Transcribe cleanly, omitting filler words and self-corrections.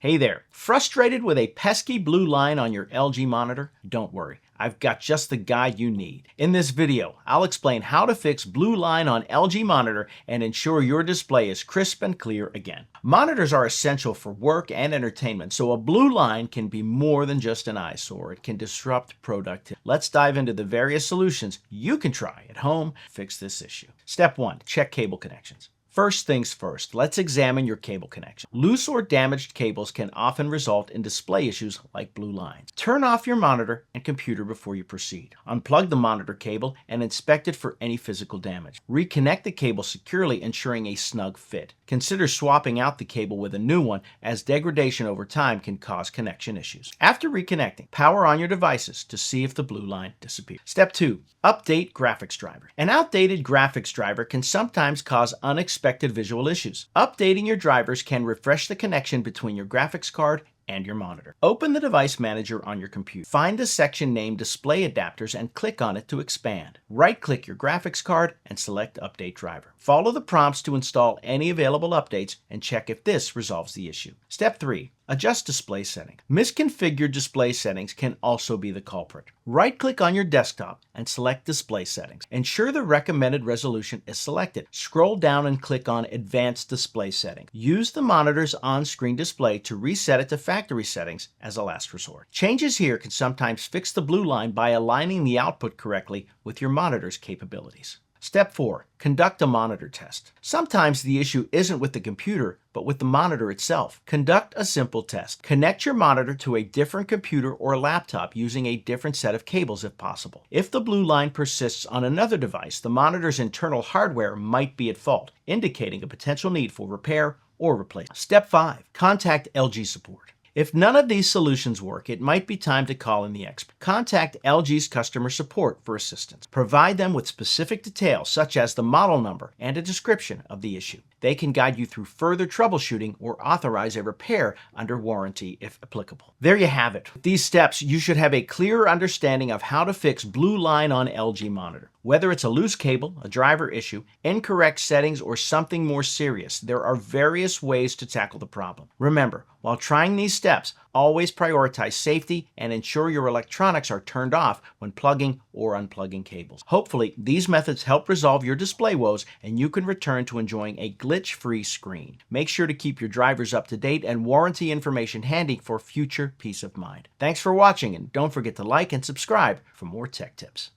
Hey there, frustrated with a pesky blue line on your LG monitor? Don't worry, I've got just the guide you need. In this video, I'll explain how to fix blue line on LG monitor and ensure your display is crisp and clear again. Monitors are essential for work and entertainment, so a blue line can be more than just an eyesore. It can disrupt productivity. Let's dive into the various solutions you can try at home to fix this issue. Step 1. Check cable connections. First things first, let's examine your cable connection. Loose or damaged cables can often result in display issues like blue lines. Turn off your monitor and computer before you proceed. Unplug the monitor cable and inspect it for any physical damage. Reconnect the cable securely, ensuring a snug fit. Consider swapping out the cable with a new one, as degradation over time can cause connection issues. After reconnecting, power on your devices to see if the blue line disappears. Step 2. Update graphics driver. An outdated graphics driver can sometimes cause unexpected visual issues. Updating your drivers can refresh the connection between your graphics card and your monitor. Open the device manager on your computer. Find the section named Display Adapters and click on it to expand. Right-click your graphics card and select Update Driver. Follow the prompts to install any available updates and check if this resolves the issue. Step 3. Adjust display settings. Misconfigured display settings can also be the culprit. Right-click on your desktop and select Display Settings. Ensure the recommended resolution is selected. Scroll down and click on Advanced Display Settings. Use the monitor's on-screen display to reset it to factory settings as a last resort. Changes here can sometimes fix the blue line by aligning the output correctly with your monitor's capabilities. Step 4. Conduct a monitor test. Sometimes the issue isn't with the computer, but with the monitor itself. Conduct a simple test. Connect your monitor to a different computer or laptop using a different set of cables if possible. If the blue line persists on another device, the monitor's internal hardware might be at fault, indicating a potential need for repair or replacement. Step 5. Contact LG support. If none of these solutions work, it might be time to call in the expert. Contact LG's customer support for assistance. Provide them with specific details such as the model number and a description of the issue. They can guide you through further troubleshooting or authorize a repair under warranty if applicable. There you have it. With these steps, you should have a clearer understanding of how to fix blue line on LG monitor. Whether it's a loose cable, a driver issue, incorrect settings, or something more serious, there are various ways to tackle the problem. Remember, while trying these steps, always prioritize safety and ensure your electronics are turned off when plugging or unplugging cables. Hopefully, these methods help resolve your display woes and you can return to enjoying a glitch-free screen. Make sure to keep your drivers up to date and warranty information handy for future peace of mind. Thanks for watching, and don't forget to like and subscribe for more tech tips.